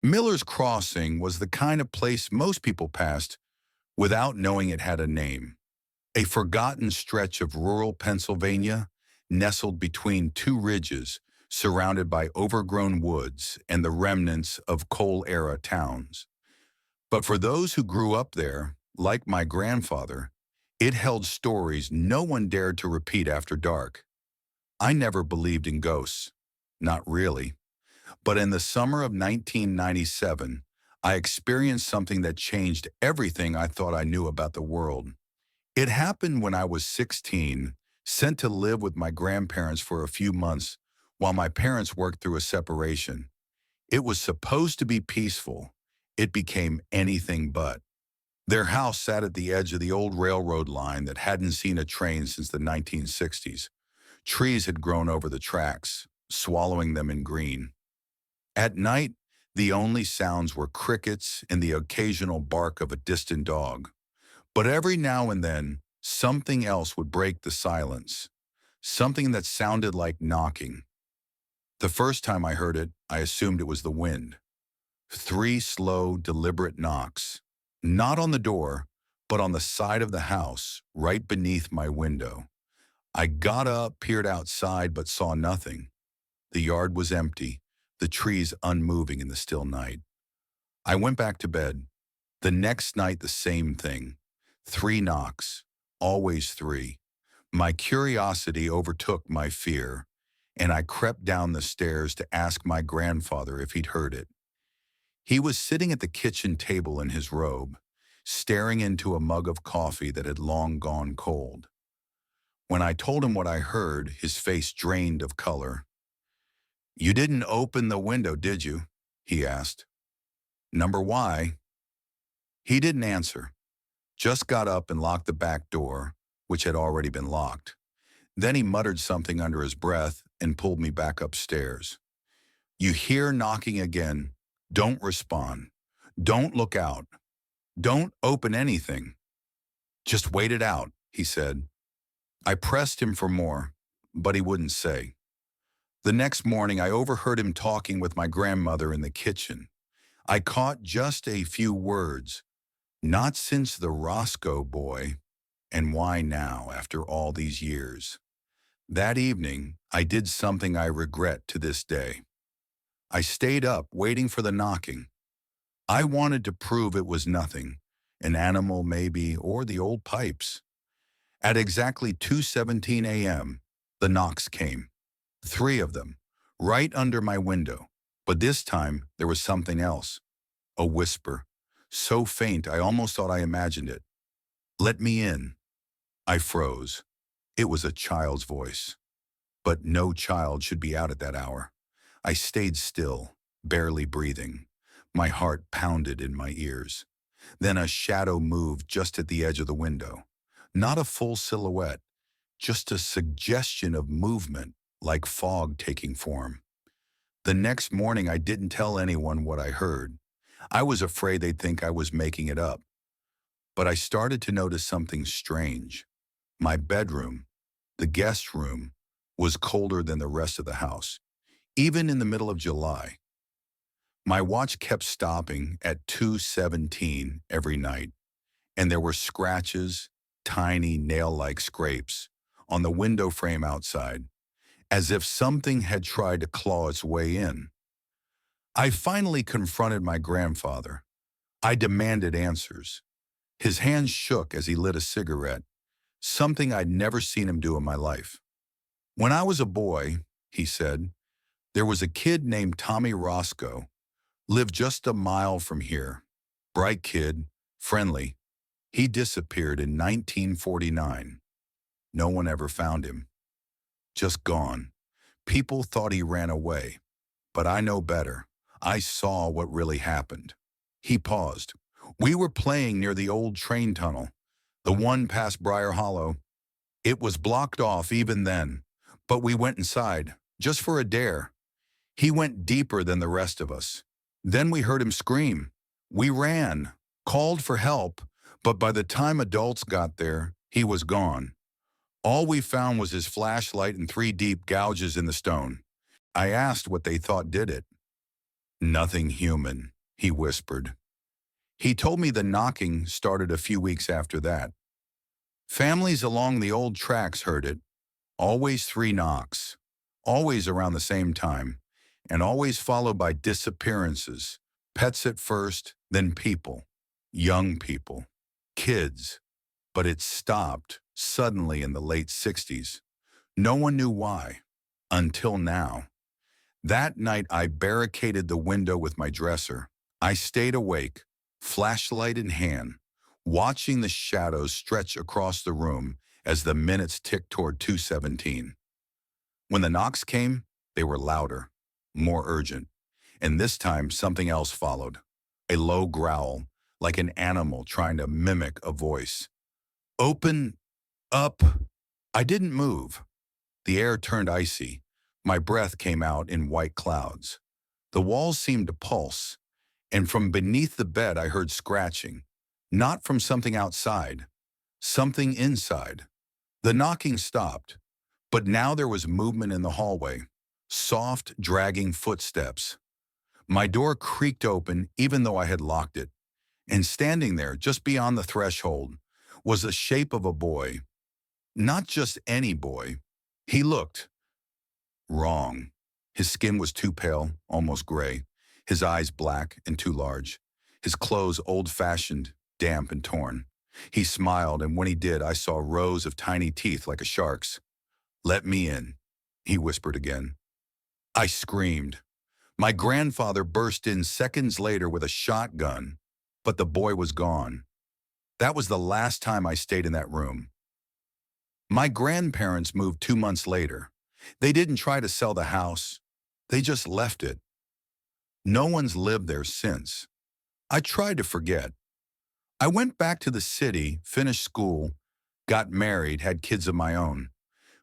Miller's Crossing was the kind of place most people passed without knowing it had a name. A forgotten stretch of rural Pennsylvania, nestled between two ridges, surrounded by overgrown woods and the remnants of coal-era towns. But for those who grew up there, like my grandfather, it held stories no one dared to repeat after dark. I never believed in ghosts. Not really. But in the summer of 1997, I experienced something that changed everything I thought I knew about the world. It happened when I was 16, sent to live with my grandparents for a few months while my parents worked through a separation. It was supposed to be peaceful. It became anything but. Their house sat at the edge of the old railroad line that hadn't seen a train since the 1960s. Trees had grown over the tracks, swallowing them in green. At night, the only sounds were crickets and the occasional bark of a distant dog. But every now and then, something else would break the silence, something that sounded like knocking. The first time I heard it, I assumed it was the wind. Three slow, deliberate knocks, not on the door, but on the side of the house, right beneath my window. I got up, peered outside, but saw nothing. The yard was empty, the trees unmoving in the still night. I went back to bed. The next night, the same thing. Three knocks, always three. My curiosity overtook my fear, and I crept down the stairs to ask my grandfather if he'd heard it. He was sitting at the kitchen table in his robe, staring into a mug of coffee that had long gone cold. When I told him what I heard, his face drained of color. "You didn't open the window, did you?" he asked. "Number why?" He didn't answer, just got up and locked the back door, which had already been locked. Then he muttered something under his breath and pulled me back upstairs. "You hear knocking again. Don't respond. Don't look out. Don't open anything. Just wait it out," he said. I pressed him for more, but he wouldn't say. The next morning, I overheard him talking with my grandmother in the kitchen. I caught just a few words. "Not since the Roscoe boy, and why now, after all these years?" That evening, I did something I regret to this day. I stayed up, waiting for the knocking. I wanted to prove it was nothing, an animal maybe, or the old pipes. At exactly 2:17 a.m., the knocks came. Three of them, right under my window. But this time, there was something else. A whisper, so faint I almost thought I imagined it. "Let me in." I froze. It was a child's voice. But no child should be out at that hour. I stayed still, barely breathing. My heart pounded in my ears. Then a shadow moved just at the edge of the window. Not a full silhouette, just a suggestion of movement, like fog taking form. The next morning, I didn't tell anyone what I heard. I was afraid they'd think I was making it up. But I started to notice something strange. My bedroom, the guest room, was colder than the rest of the house, even in the middle of July. My watch kept stopping at 2:17 every night, and there were scratches, tiny nail-like scrapes, on the window frame outside, as if something had tried to claw its way in. I finally confronted my grandfather. I demanded answers. His hands shook as he lit a cigarette, something I'd never seen him do in my life. "When I was a boy," he said, "there was a kid named Tommy Roscoe, lived just a mile from here. Bright kid, friendly. He disappeared in 1949. No one ever found him. Just gone. People thought he ran away. But I know better. I saw what really happened." He paused. "We were playing near the old train tunnel, the one past Briar Hollow. It was blocked off even then, but we went inside, just for a dare. He went deeper than the rest of us. Then we heard him scream. We ran, called for help, but by the time adults got there, he was gone. All we found was his flashlight and three deep gouges in the stone. I asked what they thought did it. Nothing human, he whispered. He told me the knocking started a few weeks after that. Families along the old tracks heard it, always three knocks, always around the same time, and always followed by disappearances. Pets at first, then people, young people, kids. But it stopped suddenly in the late 60s. No one knew why, until now. That night I barricaded the window with my dresser. I stayed awake, flashlight in hand, watching the shadows stretch across the room as the minutes ticked toward 2:17. When the knocks came, they were louder, more urgent, and this time something else followed. A low growl, like an animal trying to mimic a voice. Open up. I didn't move. The air turned icy. My breath came out in white clouds. The walls seemed to pulse, and from beneath the bed I heard scratching. Not from something outside, something inside. The knocking stopped, but now there was movement in the hallway. Soft, dragging footsteps. My door creaked open even though I had locked it, and standing there just beyond the threshold was the shape of a boy. Not just any boy. He looked wrong. His skin was too pale, almost gray. His eyes black and too large. His clothes old-fashioned, damp and torn. He smiled, and when he did, I saw rows of tiny teeth like a shark's. "Let me in," he whispered again. I screamed. My grandfather burst in seconds later with a shotgun, but the boy was gone. That was the last time I stayed in that room. My grandparents moved 2 months later. They didn't try to sell the house. They just left it. No one's lived there since. I tried to forget. I went back to the city, finished school, got married, had kids of my own.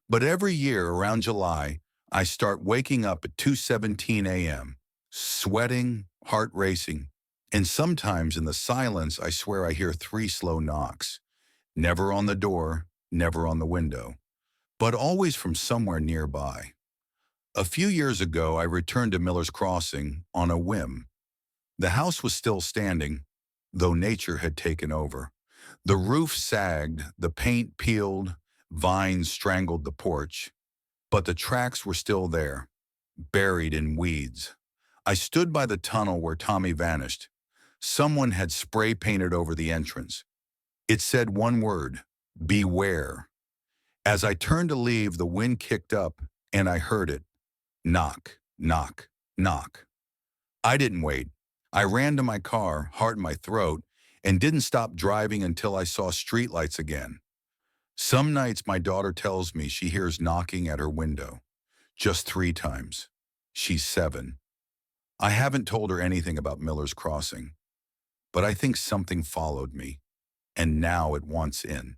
But every year around July, I start waking up at 2:17 a.m., sweating, heart racing, and sometimes in the silence I swear I hear 3 slow knocks. Never on the door, never on the window, but always from somewhere nearby. A few years ago, I returned to Miller's Crossing on a whim. The house was still standing, though nature had taken over. The roof sagged, the paint peeled, vines strangled the porch, but the tracks were still there, buried in weeds. I stood by the tunnel where Tommy vanished. Someone had spray painted over the entrance. It said one word, "Beware." As I turned to leave, the wind kicked up, and I heard it. Knock, knock, knock. I didn't wait. I ran to my car, heart in my throat, and didn't stop driving until I saw streetlights again. Some nights my daughter tells me she hears knocking at her window. Just 3 times. She's 7. I haven't told her anything about Miller's Crossing, but I think something followed me, and now it wants in.